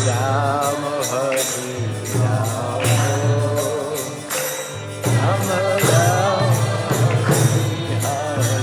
Ram, Hare Ram, Ram Ram, Hare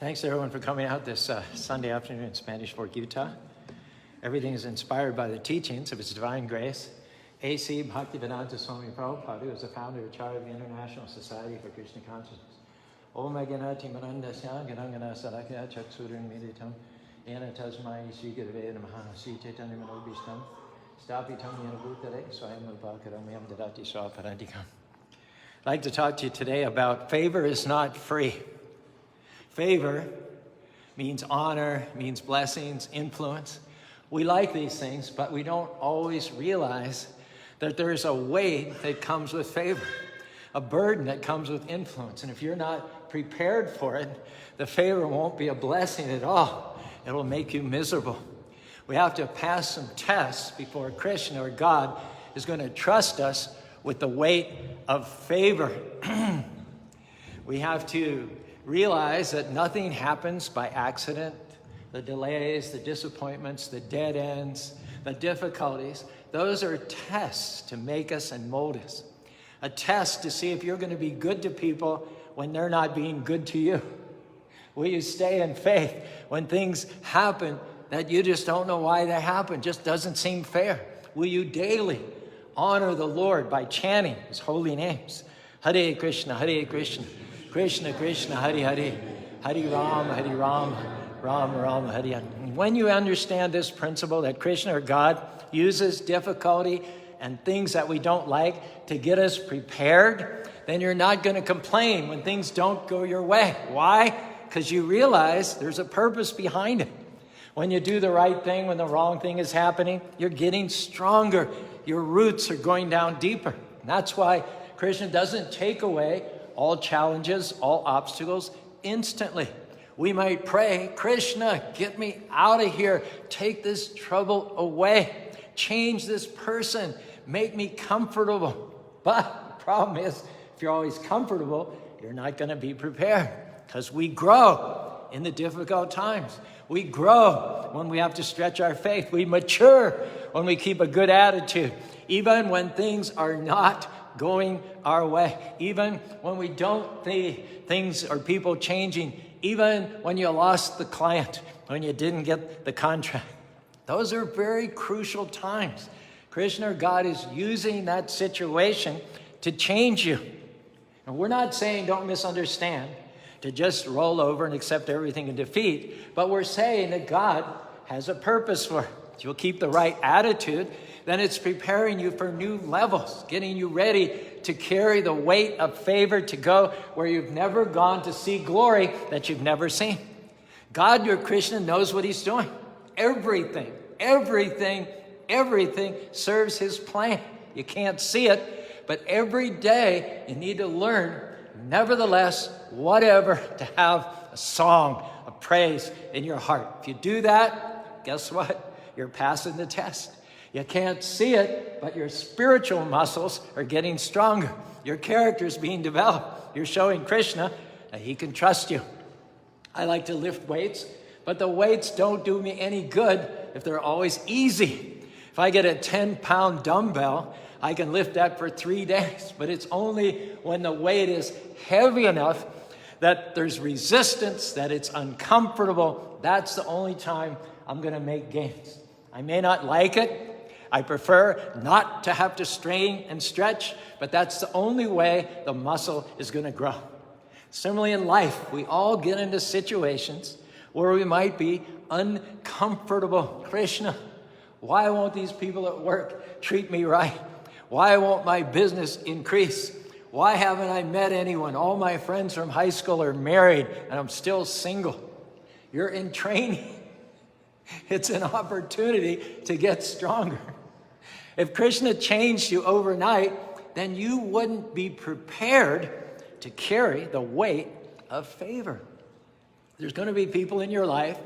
Thanks everyone for coming out this Sunday afternoon in Spanish Fork, Utah. Everything is inspired by the teachings of His Divine Grace. A.C. Bhaktivedanta Swami Prabhupada, who is the founder and chair of the International Society for Krishna Consciousness. Om Ganati Manandasya Ganangana Sarakya Chaksurun Meditam Ena Tasmai Sri Gurave Namaha Sri Chaitanya Manobishtam Stapitam Yanabhutare Swayam Upakaramyam Dadati Swaparantikam. I'd like to talk to you today about favor is not free. Favor means honor, means blessings, influence. We like these things, but we don't always realize that there's a weight that comes with favor, a burden that comes with influence. And if you're not prepared for it, the favor won't be a blessing at all. It'll make you miserable. We have to pass some tests before Krishna or God is going to trust us with the weight of favor. We have to realize that nothing happens by accident. The delays, the disappointments, the dead ends, the difficulties, those are tests to make us and mold us. A test to see if you're going to be good to people when they're not being good to you. Will you stay in faith when things happen that you just don't know why they happen, just doesn't seem fair? Will you daily honor the Lord by chanting His holy names? Hare Krishna, Krishna Krishna, Hare Hare, Hare Ram, Ram Ram, Hare Hare. When you understand this principle that Krishna or God uses difficulty and things that we don't like to get us prepared, then you're not going to complain when things don't go your way. Why? Because you realize there's a purpose behind it. When you do the right thing, when the wrong thing is happening, you're getting stronger. Your roots are going down deeper. And that's why Krishna doesn't take away all challenges, all obstacles instantly. We might pray, Krishna, get me out of here. Take this trouble away. Change this person. Make me comfortable. But the problem is, if you're always comfortable, you're not going to be prepared, because we grow in the difficult times. We grow when we have to stretch our faith. We mature when we keep a good attitude, even when things are not going our way, even when we don't see things or people changing, even when you lost the client, when you didn't get the contract. Those are very crucial times. Krishna or God is using that situation to change you. And we're not saying, don't misunderstand, to just roll over and accept everything in defeat, but we're saying that God has a purpose for it. If you'll keep the right attitude, then it's preparing you for new levels, getting you ready to carry the weight of favor to go where you've never gone, to see glory that you've never seen. God, your Krishna, knows what He's doing. Everything serves His plan. You can't see it, but every day you need to learn, nevertheless, whatever, to have a song of praise in your heart. If you do that, guess what? You're passing the test. You can't see it, but your spiritual muscles are getting stronger. Your character is being developed. You're showing Krishna that He can trust you. I like to lift weights, but the weights don't do me any good if they're always easy. If I get a 10-pound dumbbell, I can lift that for 3 days, but it's only when the weight is heavy enough that there's resistance, that it's uncomfortable. That's the only time I'm going to make gains. I may not like it. I prefer not to have to strain and stretch, but that's the only way the muscle is going to grow. Similarly in life, we all get into situations where we might be uncomfortable. Krishna, why won't these people at work treat me right? Why won't my business increase? Why haven't I met anyone? All my friends from high school are married and I'm still single. You're in training. It's an opportunity to get stronger. If Krishna changed you overnight, then you wouldn't be prepared to carry the weight of favor. There's going to be people in your life,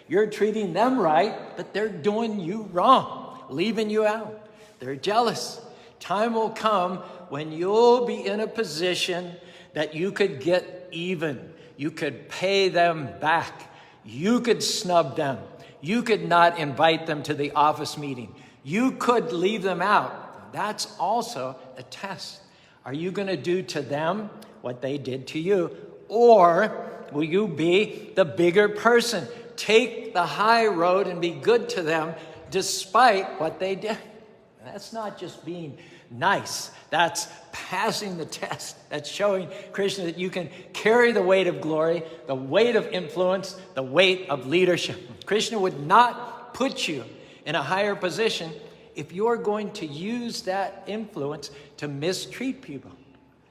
you're treating them right, but they're doing you wrong, leaving you out. They're jealous. Time will come when you'll be in a position that you could get even. You could pay them back. You could snub them. You could not invite them to the office meeting. You could leave them out. That's also a test. Are you going to do to them what they did to you? Or will you be the bigger person? Take the high road and be good to them despite what they did. And that's not just being nice. That's passing the test. That's showing Krishna that you can carry the weight of glory, the weight of influence, the weight of leadership. Krishna would not put you in a higher position if you're going to use that influence to mistreat people.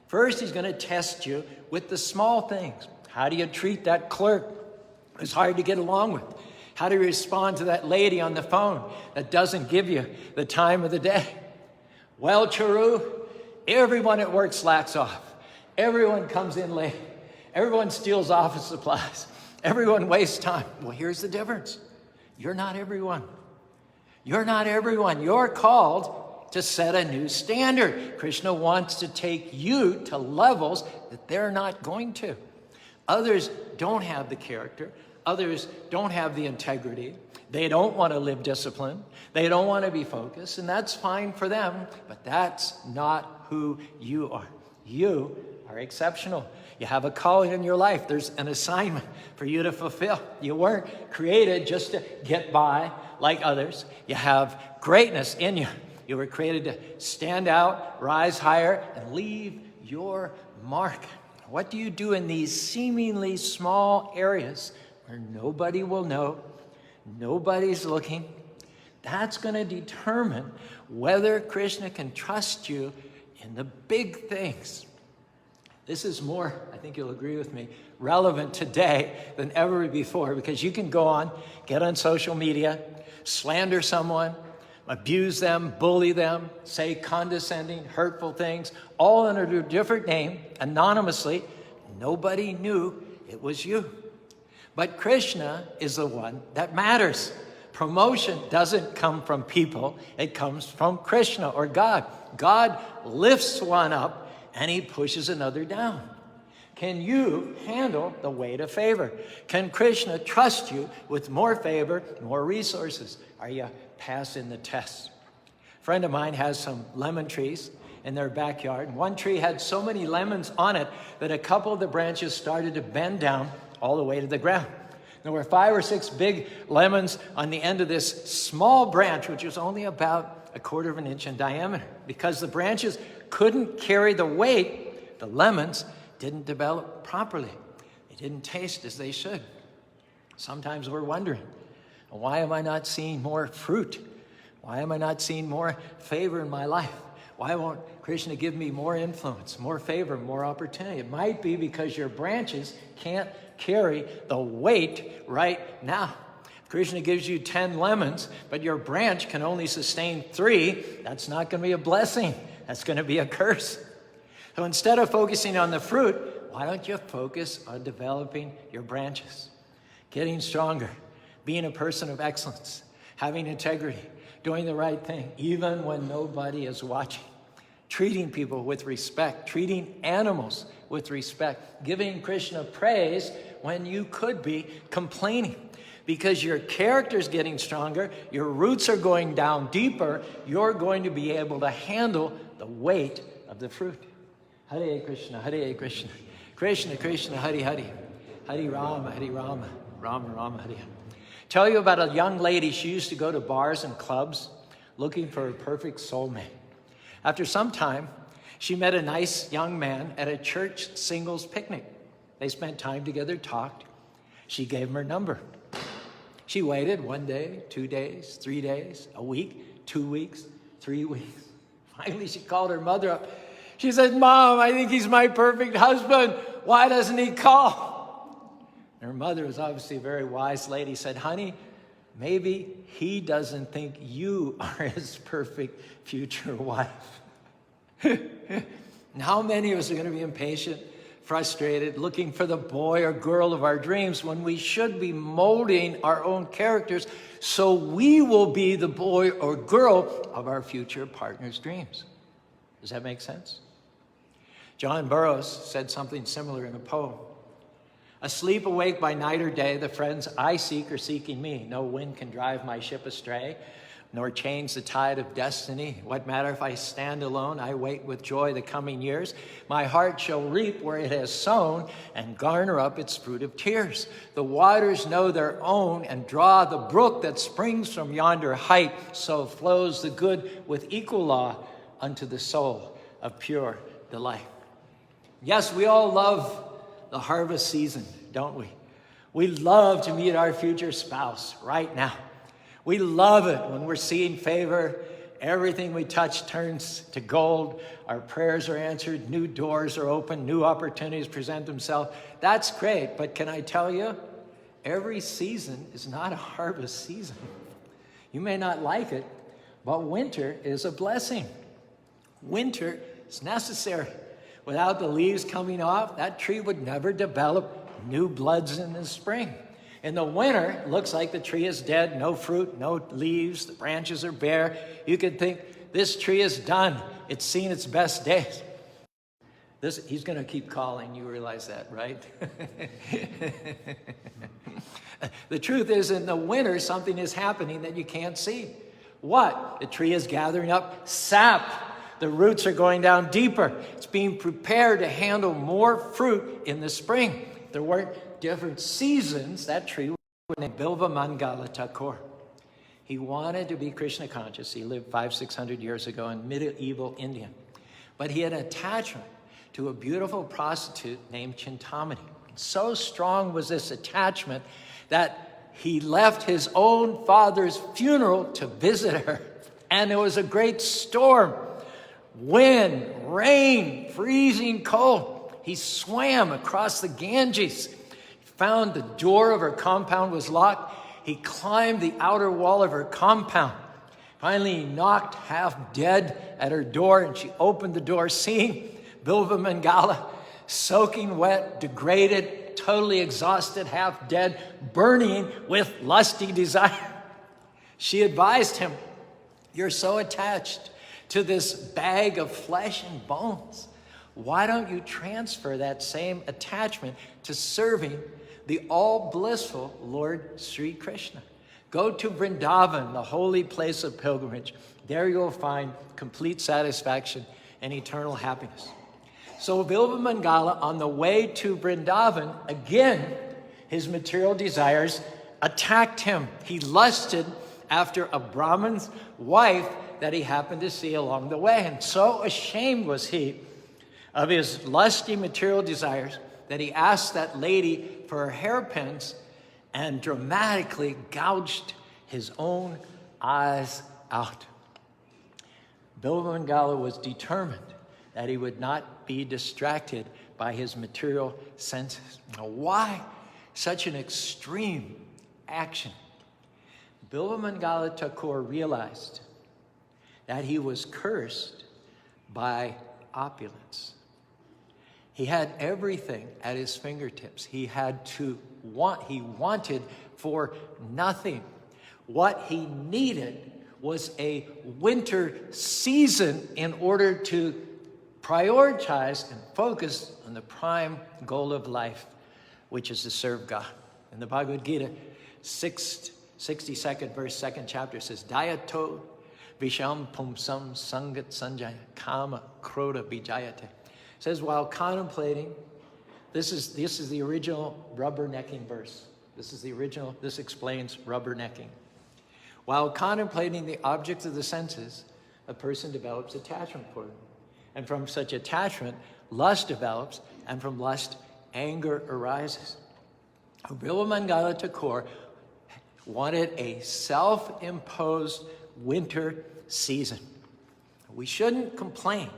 First, he's going to test you with the small things. How do you treat that clerk who's hard to get along with? How do you respond to that lady on the phone that doesn't give you the time of the day? Well, Caru, everyone at work slacks off. Everyone comes in late. Everyone steals office supplies. Everyone wastes time. Well, here's the difference. You're not everyone. You're not everyone. You're called to set a new standard. Krishna wants to take you to levels that they're not going to. Others don't have the character. Others don't have the integrity. They don't want to live discipline. They don't want to be focused, and that's fine for them, but that's not who you are. You are exceptional. You have a calling in your life. There's an assignment for you to fulfill. You weren't created just to get by like others. You have greatness in you. You were created to stand out, rise higher, and leave your mark. What do you do in these seemingly small areas where nobody will know, nobody's looking? That's going to determine whether Krishna can trust you in the big things. This is more, I think you'll agree with me, relevant today than ever before, because you can go on, get on social media, slander someone, abuse them, bully them, say condescending, hurtful things, all under a different name, anonymously. Nobody knew it was you. But Krishna is the one that matters. Promotion doesn't come from people. It comes from Krishna or God. God lifts one up and he pushes another down. Can you handle the weight of favor? Can Krishna trust you with more favor, more resources? Are you passing the test? A friend of mine has some lemon trees in their backyard. One tree had so many lemons on it that a couple of the branches started to bend down all the way to the ground. There were 5 or 6 big lemons on the end of this small branch, which was only about 1/4 of an inch in diameter. Because the branches couldn't carry the weight, the lemons didn't develop properly. They didn't taste as they should. Sometimes we're wondering, why am I not seeing more fruit? Why am I not seeing more favor in my life? Why won't Krishna give me more influence, more favor, more opportunity? It might be because your branches can't carry the weight right now. If Krishna gives you 10 lemons, but your branch can only sustain 3, that's not going to be a blessing. That's going to be a curse. So instead of focusing on the fruit, why don't you focus on developing your branches? Getting stronger, being a person of excellence, having integrity, doing the right thing, even when nobody is watching. Treating people with respect, treating animals with respect, giving Krishna praise when you could be complaining. Because your character is getting stronger, your roots are going down deeper, you're going to be able to handle the weight of the fruit. Hare Krishna, Hare Krishna, Krishna Krishna, Hare Hare, Hare Rama, Rama Rama, Hare Hare. Tell you about a young lady. She used to go to bars and clubs looking for a perfect soulmate. After some time, she met a nice young man at a church singles picnic. They spent time together, talked. She gave him her number. She waited 1 day, 2 days, 3 days, a week, 2 weeks, 3 weeks. Finally, she called her mother up. She said, "Mom, I think he's my perfect husband. Why doesn't he call?" And her mother was obviously a very wise lady, said, "Honey, maybe he doesn't think you are his perfect future wife." And how many of us are going to be impatient, frustrated, looking for the boy or girl of our dreams when we should be molding our own characters so we will be the boy or girl of our future partner's dreams? Does that make sense? John Burroughs said something similar in a poem. "Asleep, awake by night or day, the friends I seek are seeking me. No wind can drive my ship astray. nor change the tide of destiny. What matter if I stand alone? I wait with joy the coming years. My heart shall reap where it has sown and garner up its fruit of tears. The waters know their own and draw the brook that springs from yonder height. So flows the good with equal law unto the soul of pure delight. Yes, we all love the harvest season, don't we? We love to meet our future spouse right now. We love it when we're seeing favor. Everything we touch turns to gold. Our prayers are answered. New doors are open. New opportunities present themselves. That's great. But can I tell you, every season is not a harvest season. You may not like it, but winter is a blessing. Winter is necessary. Without the leaves coming off, that tree would never develop new buds in the spring. In the winter, it looks like the tree is dead, no fruit, no leaves, the branches are bare. You could think, this tree is done. It's seen its best days. He's going to keep calling, you realize that, right? The truth is, in the winter, something is happening that you can't see. What? The tree is gathering up sap. The roots are going down deeper. It's being prepared to handle more fruit in the spring. If there weren't different seasons, that tree would be named Bilva Mangala Thakur. He wanted to be Krishna conscious. He lived 500-600 years ago in medieval India. But he had an attachment to a beautiful prostitute named Chintamani. So strong was this attachment that he left his own father's funeral to visit her. And it was a great storm. Wind, rain, freezing cold. He swam across the Ganges. Found the door of her compound was locked. He climbed the outer wall of her compound. Finally, he knocked half dead at her door, and she opened the door, seeing Bilva Mangala, soaking wet, degraded, totally exhausted, half dead, burning with lusty desire. She advised him, "You're so attached to this bag of flesh and bones. Why don't you transfer that same attachment to serving the all-blissful Lord Sri Krishna? Go to Vrindavan, the holy place of pilgrimage. There you'll find complete satisfaction and eternal happiness." So Bilva Mangala, on the way to Vrindavan, again, his material desires attacked him. He lusted after a Brahmin's wife that he happened to see along the way. And so ashamed was he of his lusty material desires that he asked that lady for her hairpins and dramatically gouged his own eyes out. Bilva Mangala was determined that he would not be distracted by his material senses. Now, why such an extreme action? Bilva Mangala Thakur realized that he was cursed by opulence. He had everything at his fingertips. He wanted for nothing. What he needed was a winter season in order to prioritize and focus on the prime goal of life, which is to serve God. In the Bhagavad Gita, 62nd verse, 2nd chapter says, Dayato Visham Pumsam Sangat Sanjaya Kama Krodha Vijayate. Says, while contemplating, this is the original rubbernecking verse. This explains rubbernecking. While contemplating the objects of the senses, a person develops attachment for them. And from such attachment, lust develops, and from lust, anger arises. Bilva Mangala Thakur wanted a self-imposed winter season. We shouldn't complain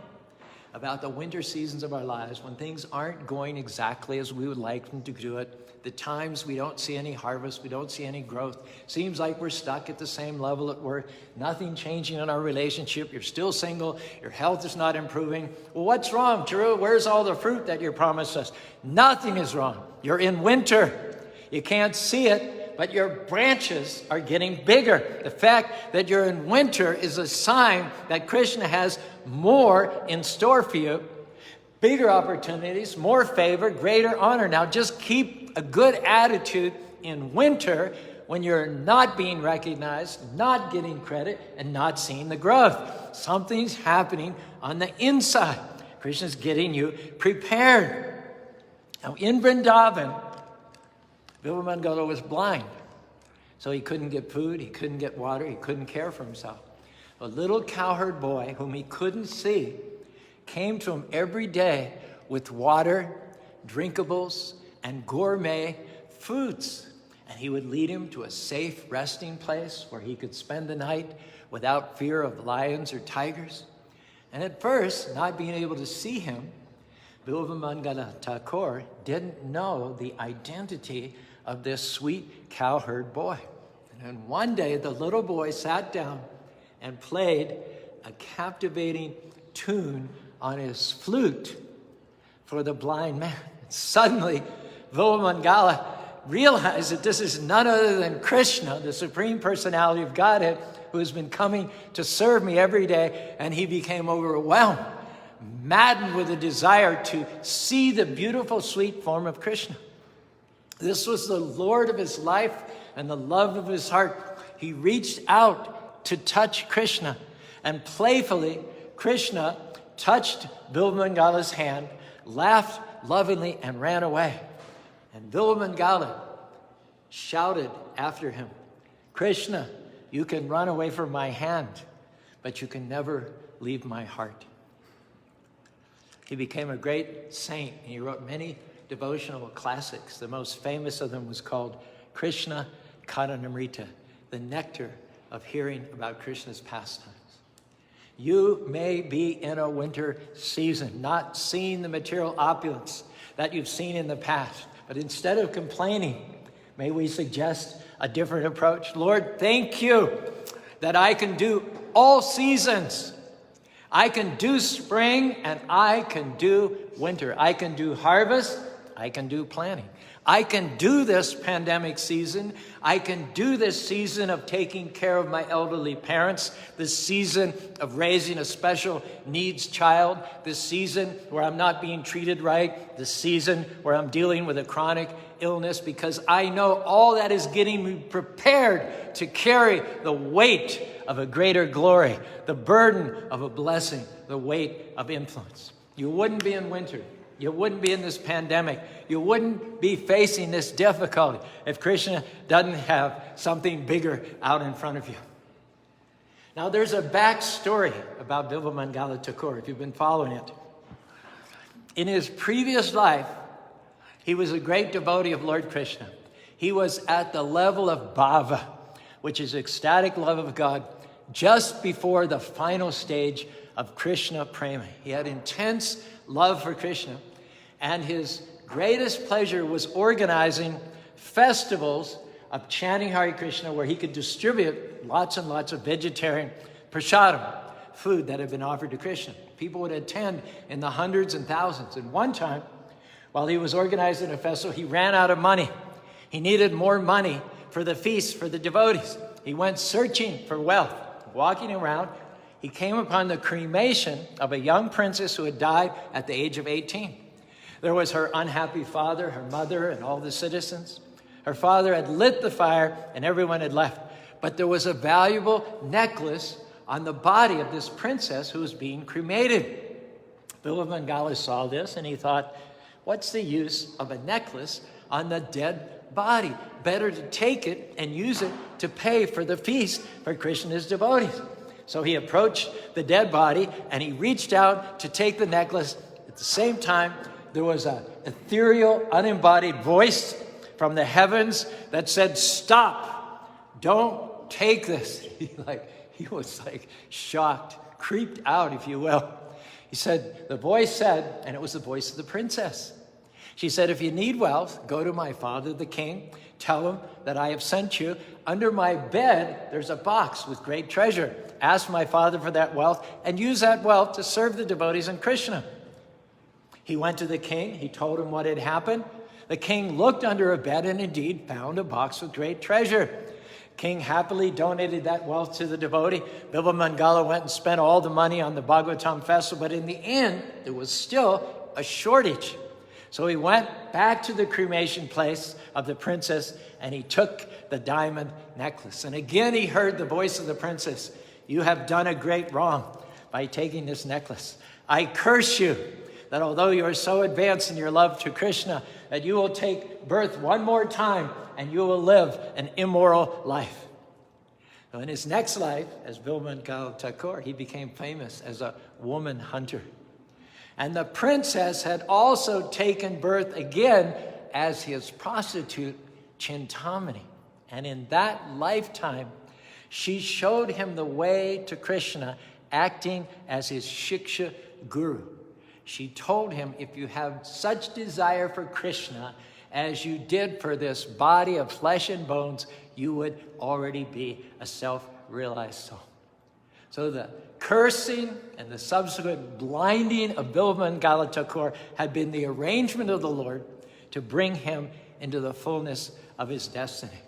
about the winter seasons of our lives when things aren't going exactly as we would like them to do it. The times we don't see any harvest, we don't see any growth. Seems like we're stuck at the same level at work, nothing changing in our relationship. You're still single, your health is not improving. Well, what's wrong, Caru? Where's all the fruit that you promised us? Nothing is wrong. You're in winter. You can't see it, but your branches are getting bigger. The fact that you're in winter is a sign that Krishna has more in store for you, bigger opportunities, more favor, greater honor. Now just keep a good attitude in winter when you're not being recognized, not getting credit, and not seeing the growth. Something's happening on the inside. Krishna's getting you prepared. Now, in Vrindavan, Bilva Mangala was blind. So he couldn't get food, he couldn't get water, he couldn't care for himself. A little cowherd boy whom he couldn't see came to him every day with water, drinkables, and gourmet foods. And he would lead him to a safe resting place where he could spend the night without fear of lions or tigers. And at first, not being able to see him, Bilva Mangala Thakur didn't know the identity of this sweet cowherd boy. And then one day, the little boy sat down and played a captivating tune on his flute for the blind man. And suddenly, Bilva Mangala realized that this is none other than Krishna, the Supreme Personality of Godhead, who has been coming to serve me every day, and he became overwhelmed, maddened with a desire to see the beautiful, sweet form of Krishna. This was the Lord of his life and the love of his heart. He reached out to touch Krishna, and playfully, Krishna touched Bilva Mangala's hand, laughed lovingly, and ran away. And Bilva Mangala shouted after him, "Krishna, you can run away from my hand, but you can never leave my heart." He became a great saint. He wrote many devotional classics. The most famous of them was called Krishna Karanamrita, the nectar of hearing about Krishna's pastimes. You may be in a winter season, not seeing the material opulence that you've seen in the past, but instead of complaining, may we suggest a different approach? Lord, thank you that I can do all seasons. I can do spring and I can do winter. I can do harvest. I can do planting. I can do this pandemic season. I can do this season of taking care of my elderly parents, this season of raising a special needs child, this season where I'm not being treated right, this season where I'm dealing with a chronic illness, because I know all that is getting me prepared to carry the weight of a greater glory, the burden of a blessing, the weight of influence. You wouldn't be in winter. You wouldn't be in this pandemic. You wouldn't be facing this difficulty if Krishna doesn't have something bigger out in front of you. Now, there's a backstory about Bilva Mangala Thakur, if you've been following it. In his previous life, he was a great devotee of Lord Krishna. He was at the level of bhava, which is ecstatic love of God, just before the final stage of Krishna prema. He had intense love for Krishna, and his greatest pleasure was organizing festivals of chanting Hare Krishna, where he could distribute lots and lots of vegetarian prasadam, food that had been offered to Krishna. People would attend in the hundreds and thousands. And one time, while he was organizing a festival, he ran out of money. He needed more money for the feast for the devotees. He went searching for wealth. Walking around, he came upon the cremation of a young princess who had died at the age of 18. There was her unhappy father, her mother, and all the citizens. Her father had lit the fire and everyone had left. But there was a valuable necklace on the body of this princess who was being cremated. Bilva Mangala saw this and he thought, what's the use of a necklace on the dead body? Better to take it and use it to pay for the feast for Krishna's devotees. So he approached the dead body and he reached out to take the necklace. At the same time, there was an ethereal, unembodied voice from the heavens that said, "Stop, don't take this." He was shocked, creeped out, if you will. He said, the voice said, and it was the voice of the princess. She said, "If you need wealth, go to my father, the king. Tell him that I have sent you. Under my bed, there's a box with great treasure. Ask my father for that wealth and use that wealth to serve the devotees in Krishna." He went to the king. He told him what had happened. The king looked under a bed and indeed found a box with great treasure. King happily donated that wealth to the devotee. Bilva Mangala went and spent all the money on the Bhagavatam festival, but in the end, there was still a shortage. So he went back to the cremation place of the princess, and he took the diamond necklace. And again he heard the voice of the princess. You have done a great wrong by taking this necklace. I curse you that although you are so advanced in your love to Krishna, that you will take birth one more time and you will live an immoral life. So in his next life, as Bilban Thakur, he became famous as a woman hunter. And the princess had also taken birth again as his prostitute, Chintamani. And in that lifetime, she showed him the way to Krishna, acting as his Shiksha guru. She told him, if you have such desire for Krishna as you did for this body of flesh and bones, you would already be a self-realized soul. So the cursing and the subsequent blinding of Bilban Thakur had been the arrangement of the Lord to bring him into the fullness of his destiny.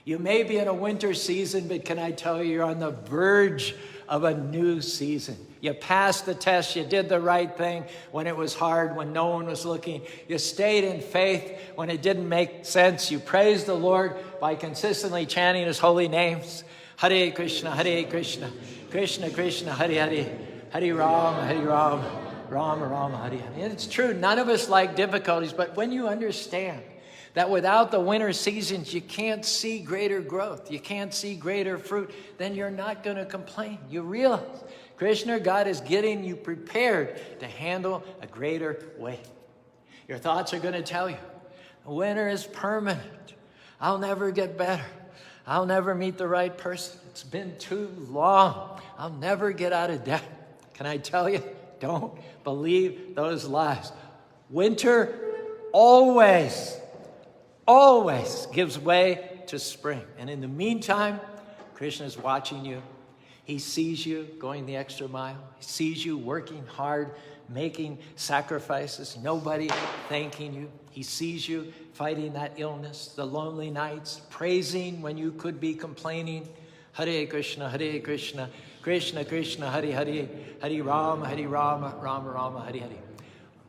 You may be in a winter season, but can I tell you, you're on the verge of a new season. You passed the test. You did the right thing when it was hard, when no one was looking. You stayed in faith when it didn't make sense. You praised the Lord by consistently chanting his holy names. Hare Krishna, Krishna Krishna, Hare Hare, Hare Ram, Rama Rama, Hare Hare. And it's true, none of us like difficulties, but when you understand that without the winter seasons, you can't see greater growth, you can't see greater fruit, then you're not going to complain. You realize Krishna, God is getting you prepared to handle a greater weight. Your thoughts are going to tell you, winter is permanent. I'll never get better. I'll never meet the right person. It's been too long. I'll never get out of debt. Can I tell you, don't believe those lies. Winter always gives way to spring. And in the meantime, Krishna is watching you. He sees you going the extra mile. He sees you working hard, making sacrifices, nobody thanking you. He sees you fighting that illness, the lonely nights, praising when you could be complaining. Hare Krishna, Krishna Krishna, Hare Hare, Hare Rama, Rama Rama, Hare Hare.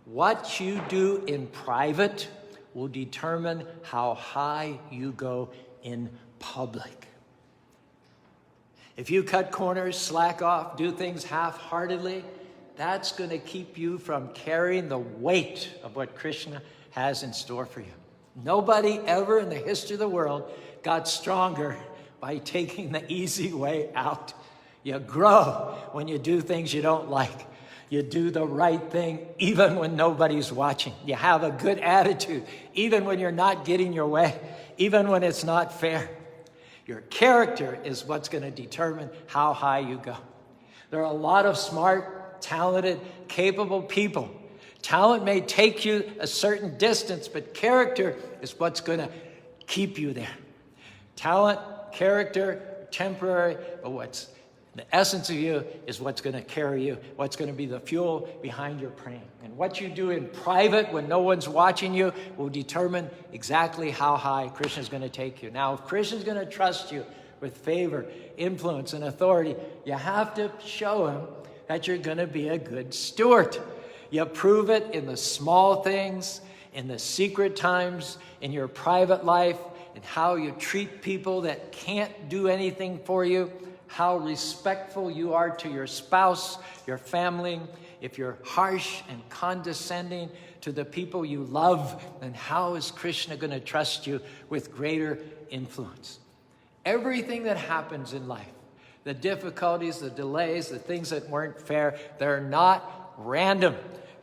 What you do in private will determine how high you go in public. If you cut corners, slack off, do things half-heartedly, that's going to keep you from carrying the weight of what Krishna has in store for you. Nobody ever in the history of the world got stronger by taking the easy way out. You grow when you do things you don't like. You do the right thing even when nobody's watching. You have a good attitude even when you're not getting your way, even when it's not fair. Your character is what's going to determine how high you go. There are a lot of smart, talented, capable people. Talent may take you a certain distance, but character is what's going to keep you there. Talent, character, temporary, but what's the essence of you is what's going to carry you, what's going to be the fuel behind your praying. And what you do in private when no one's watching you will determine exactly how high Krishna's going to take you. Now, if Krishna's going to trust you with favor, influence, and authority, you have to show him that you're going to be a good steward. You prove it in the small things, in the secret times, in your private life, in how you treat people that can't do anything for you, how respectful you are to your spouse, your family, if you're harsh and condescending to the people you love, then how is Krishna going to trust you with greater influence? Everything that happens in life, the difficulties, the delays, the things that weren't fair, they're not random.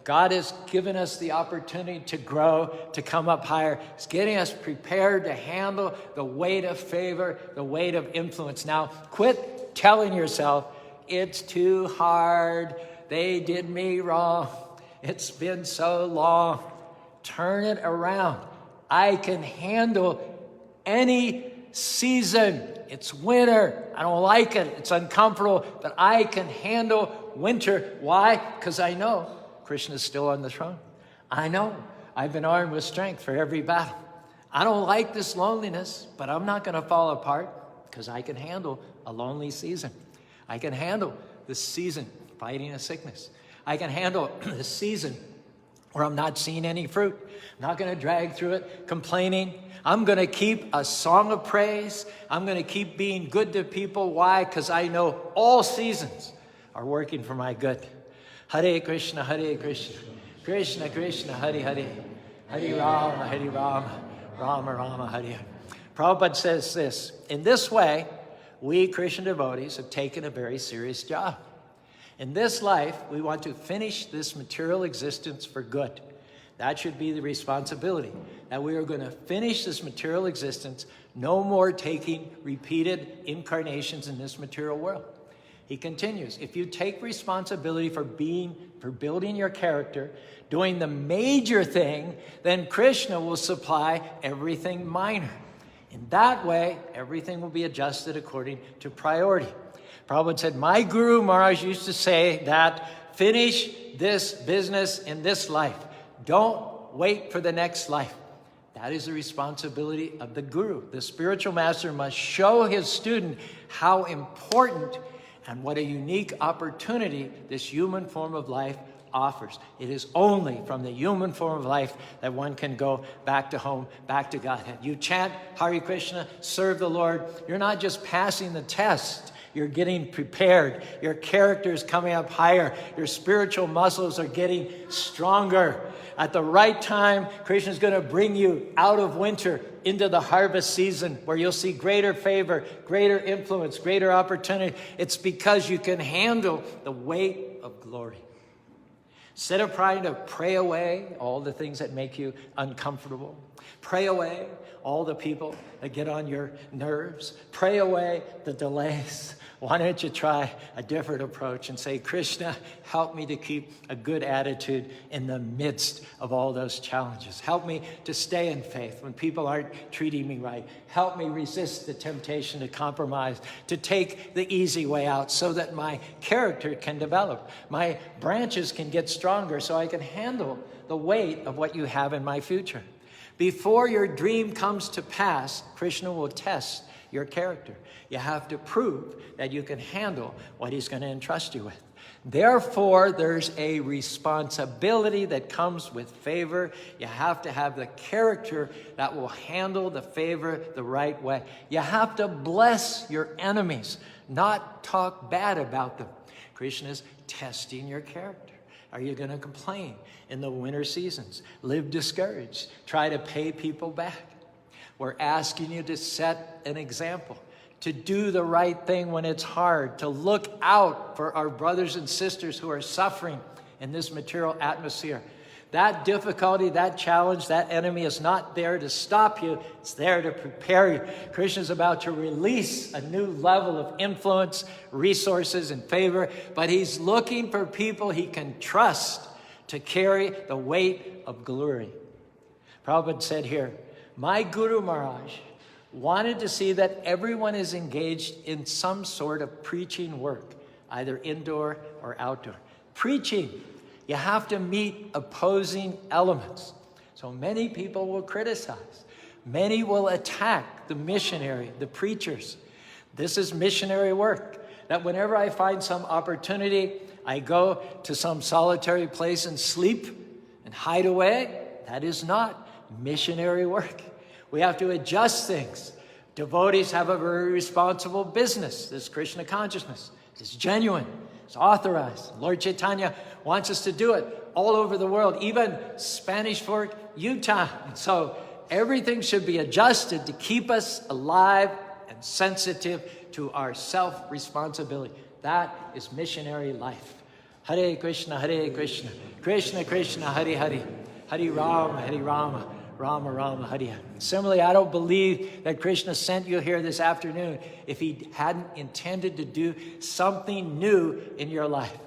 God has given us the opportunity to grow, to come up higher. He's getting us prepared to handle the weight of favor, the weight of influence. Now, quit telling yourself, it's too hard. They did me wrong. It's been so long. Turn it around. I can handle any season. It's winter. I don't like it. It's uncomfortable, but I can handle winter. Why? Because I know Krishna is still on the throne. I know I've been armed with strength for every battle. I don't like this loneliness, but I'm not going to fall apart because I can handle a lonely season. I can handle this season fighting a sickness. I can handle the season where I'm not seeing any fruit. I'm not going to drag through it complaining. I'm going to keep a song of praise. I'm going to keep being good to people. Why? Because I know all seasons are working for my good. Hare Krishna, Hare Krishna, Krishna Krishna, Hare Hare, Hare Rama, Rama Rama, Hare Hare. Prabhupada says this, in this way, we Krishna devotees have taken a very serious job. In this life, we want to finish this material existence for good. That should be the responsibility, that we are going to finish this material existence, no more taking repeated incarnations in this material world. He continues, if you take responsibility for building your character, doing the major thing, then Krishna will supply everything minor. In that way, everything will be adjusted according to priority. Prabhupada said, my Guru Maharaj used to say that finish this business in this life. Don't wait for the next life. That is the responsibility of the Guru. The spiritual master must show his student how important and what a unique opportunity this human form of life offers. It is only from the human form of life that one can go back to home, back to Godhead. You chant Hare Krishna, serve the Lord. You're not just passing the test. You're getting prepared. Your character is coming up higher. Your spiritual muscles are getting stronger. At the right time, Krishna is going to bring you out of winter into the harvest season where you'll see greater favor, greater influence, greater opportunity. It's because you can handle the weight of glory. Instead of trying to pray away all the things that make you uncomfortable, pray away all the people that get on your nerves, pray away the delays. Why don't you try a different approach and say, Krishna, help me to keep a good attitude in the midst of all those challenges. Help me to stay in faith when people aren't treating me right. Help me resist the temptation to compromise, to take the easy way out so that my character can develop. My branches can get stronger so I can handle the weight of what you have in my future. Before your dream comes to pass, Krishna will test your character. You have to prove that you can handle what he's going to entrust you with. Therefore, there's a responsibility that comes with favor. You have to have the character that will handle the favor the right way. You have to bless your enemies, not talk bad about them. Krishna is testing your character. Are you going to complain in the winter seasons? Live discouraged. Try to pay people back. We're asking you to set an example, to do the right thing when it's hard, to look out for our brothers and sisters who are suffering in this material atmosphere. That difficulty, that challenge, that enemy is not there to stop you. It's there to prepare you. Krishna is about to release a new level of influence, resources, and favor, but he's looking for people he can trust to carry the weight of glory. Prabhupada said here, my Guru Maharaj wanted to see that everyone is engaged in some sort of preaching work, either indoor or outdoor. Preaching, you have to meet opposing elements. So many people will criticize. Many will attack the missionary, the preachers. This is missionary work. That whenever I find some opportunity, I go to some solitary place and sleep and hide away. That is not missionary work. We have to adjust things. Devotees have a very responsible business. This Krishna consciousness is genuine. It's authorized. Lord Chaitanya wants us to do it all over the world, even Spanish Fork, Utah. So everything should be adjusted to keep us alive and sensitive to our self-responsibility. That is missionary life. Hare Krishna, Krishna Krishna, Hare Hare, Hare Rama, Rama Rama, Hare Hare. Similarly, I don't believe that Krishna sent you here this afternoon if he hadn't intended to do something new in your life.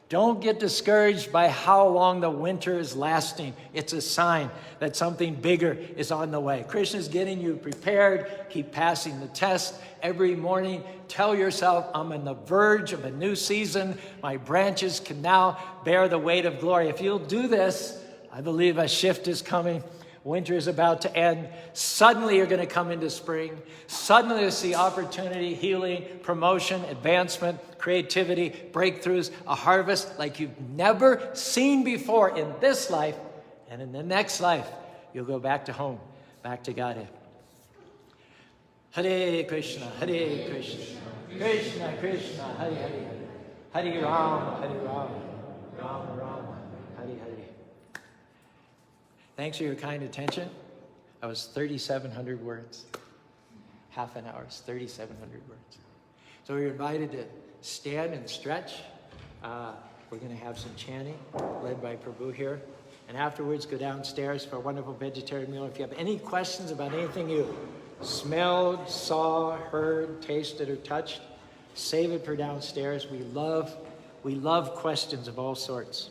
Don't get discouraged by how long the winter is lasting. It's a sign that something bigger is on the way. Krishna is getting you prepared. Keep passing the test every morning. Tell yourself, I'm on the verge of a new season. My branches can now bear the weight of glory. If you'll do this, I believe a shift is coming. Winter is about to end. Suddenly you're going to come into spring. Suddenly you'll see opportunity, healing, promotion, advancement, creativity, breakthroughs, a harvest like you've never seen before in this life And in the next life, you'll go back to home, back to Godhead. Hare Krishna, Krishna Krishna, Hare Hare, Hare Rama, Rama Rama, Hare Hare. Thanks for your kind attention. That was 3,700 words. Half an hour is 3,700 words. So you're invited to stand and stretch. We're going to have some chanting led by Prabhu here. And afterwards, go downstairs for a wonderful vegetarian meal. If you have any questions about anything you smelled, saw, heard, tasted, or touched, save it for downstairs. We love questions of all sorts.